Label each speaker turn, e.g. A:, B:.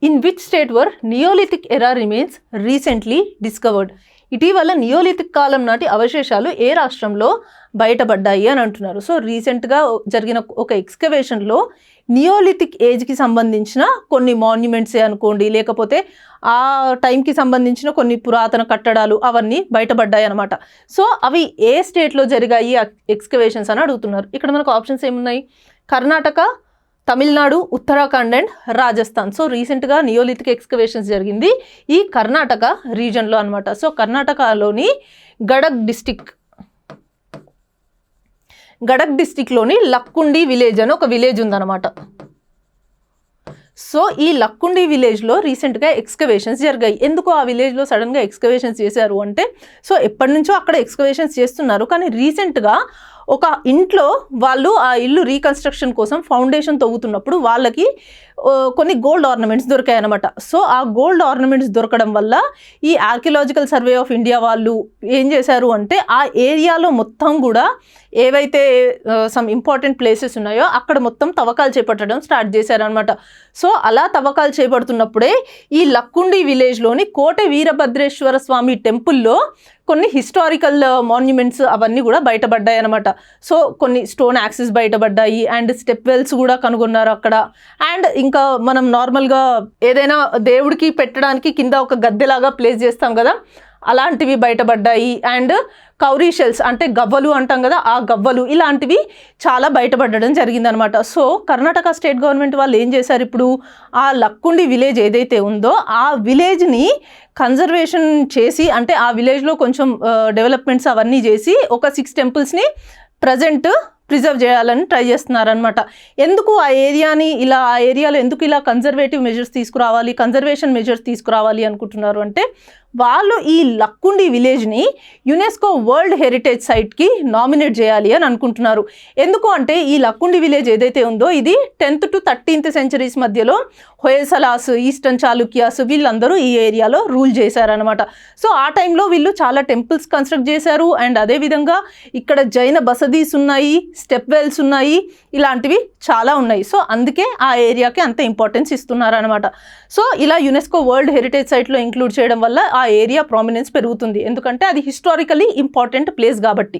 A: In which state were neolithic ఎరా remains recently discovered? ఇటీవల neolithic కాలం నాటి అవశేషాలు ఏ రాష్ట్రంలో బయటపడ్డాయి అని అంటున్నారు. సో రీసెంట్గా జరిగిన ఒక ఎక్స్కవేషన్లో నియోలిథిక్ ఏజ్కి సంబంధించిన కొన్ని మాన్యుమెంట్సే అనుకోండి, లేకపోతే ఆ టైంకి సంబంధించిన కొన్ని పురాతన కట్టడాలు అవన్నీ బయటపడ్డాయి అనమాట. సో అవి ఏ స్టేట్లో జరిగాయి ఎక్స్కవేషన్స్ అని అడుగుతున్నారు. ఇక్కడ మనకు ఆప్షన్స్ ఏమున్నాయి? కర్ణాటక, తమిళనాడు, ఉత్తరాఖండ్ అండ్ రాజస్థాన్. సో రీసెంట్గా నియోలిథిక్ ఎక్స్కవేషన్స్ జరిగింది ఈ కర్ణాటక రీజన్లో అనమాట. సో కర్ణాటకలోని గడక్ డిస్టిక్లోని లక్కుండి విలేజ్ అని ఒక విలేజ్ ఉందన్నమాట. సో ఈ లక్కుండి విలేజ్లో రీసెంట్గా ఎక్స్కవేషన్స్ జరిగాయి. ఎందుకు ఆ విలేజ్లో సడన్గా ఎక్స్కవేషన్స్ చేశారు అంటే, సో ఎప్పటి నుంచో అక్కడ ఎక్స్కవేషన్స్ చేస్తున్నారు, కానీ రీసెంట్గా ఒక ఇంట్లో వాళ్ళు ఆ ఇల్లు రీకన్స్ట్రక్షన్ కోసం ఫౌండేషన్ తవ్వుతున్నప్పుడు వాళ్ళకి కొన్ని గోల్డ్ ఆర్నమెంట్స్ దొరికాయి అనమాట. సో ఆ గోల్డ్ ఆర్నమెంట్స్ దొరకడం వల్ల ఈ ఆర్కియలాజికల్ సర్వే ఆఫ్ ఇండియా వాళ్ళు ఏం చేశారు అంటే, ఆ ఏరియాలో మొత్తం కూడా ఏవైతే సమ్ ఇంపార్టెంట్ ప్లేసెస్ ఉన్నాయో అక్కడ మొత్తం తవ్వకాలు చేపట్టడం స్టార్ట్ చేశారనమాట. సో అలా తవ్వకాలు చేపడుతున్నప్పుడే ఈ లక్కుండి విలేజ్లోని కోట వీరభద్రేశ్వర స్వామి టెంపుల్లో కొన్ని హిస్టారికల్ మాన్యుమెంట్స్ అవన్నీ కూడా బయటపడ్డాయి అనమాట. సో కొన్ని స్టోన్ యాక్సెస్ బయటపడ్డాయి అండ్ స్టెప్ వెల్స్ కూడా కనుగొన్నారు అక్కడ. అండ్ ఇంకా మనం నార్మల్గా ఏదైనా దేవుడికి పెట్టడానికి కింద ఒక గద్దెలాగా ప్లేస్ చేస్తాం కదా, అలాంటివి బయటపడ్డాయి. అండ్ కౌరీ షెల్స్ అంటే గవ్వలు అంటాం కదా, ఆ గవ్వలు ఇలాంటివి చాలా బయటపడడం జరిగిందనమాట. సో కర్ణాటక స్టేట్ గవర్నమెంట్ వాళ్ళు ఏం చేశారు, ఇప్పుడు ఆ లక్కుండి విలేజ్ ఏదైతే ఉందో ఆ విలేజ్ని కన్జర్వేషన్ చేసి, అంటే ఆ విలేజ్లో కొంచెం డెవలప్మెంట్స్ అవన్నీ చేసి ఒక 6 టెంపుల్స్ని ప్రజెంట్ ప్రిజర్వ్ చేయాలని ట్రై చేస్తున్నారనమాట. ఎందుకు ఆ ఏరియాలో ఎందుకు ఇలా కన్జర్వేటివ్ మెజర్స్ తీసుకురావాలి, కన్జర్వేషన్ మెజర్స్ తీసుకురావాలి అనుకుంటున్నారు అంటే, వాళ్ళు ఈ లక్కుండి విలేజ్ని యునెస్కో వరల్డ్ హెరిటేజ్ సైట్కి నామినేట్ చేయాలి అని అనుకుంటున్నారు. ఎందుకు అంటే ఈ లక్కుండి విలేజ్ ఏదైతే ఉందో ఇది 10th to 13th centuries మధ్యలో హొయసలాస్, ఈస్టర్న్ చాళుక్యాస్ వీళ్ళందరూ ఈ ఏరియాలో రూల్ చేశారనమాట. సో ఆ టైంలో వీళ్ళు చాలా టెంపుల్స్ కన్స్ట్రక్ట్ చేశారు. అండ్ అదేవిధంగా ఇక్కడ జైన బసదీస్ ఉన్నాయి, స్టెప్ వెల్స్ ఉన్నాయి, ఇలాంటివి చాలా ఉన్నాయి. సో అందుకే ఆ ఏరియాకి అంత ఇంపార్టెన్స్ ఇస్తున్నారనమాట. సో ఇలా యునెస్కో వరల్డ్ హెరిటేజ్ సైట్లో ఇంక్లూడ్ చేయడం వల్ల ఆ ఏరియా ప్రామినెన్స్ పెరుగుతుంది, ఎందుకంటే అది హిస్టారికలీ ఇంపార్టెంట్ ప్లేస్ కాబట్టి.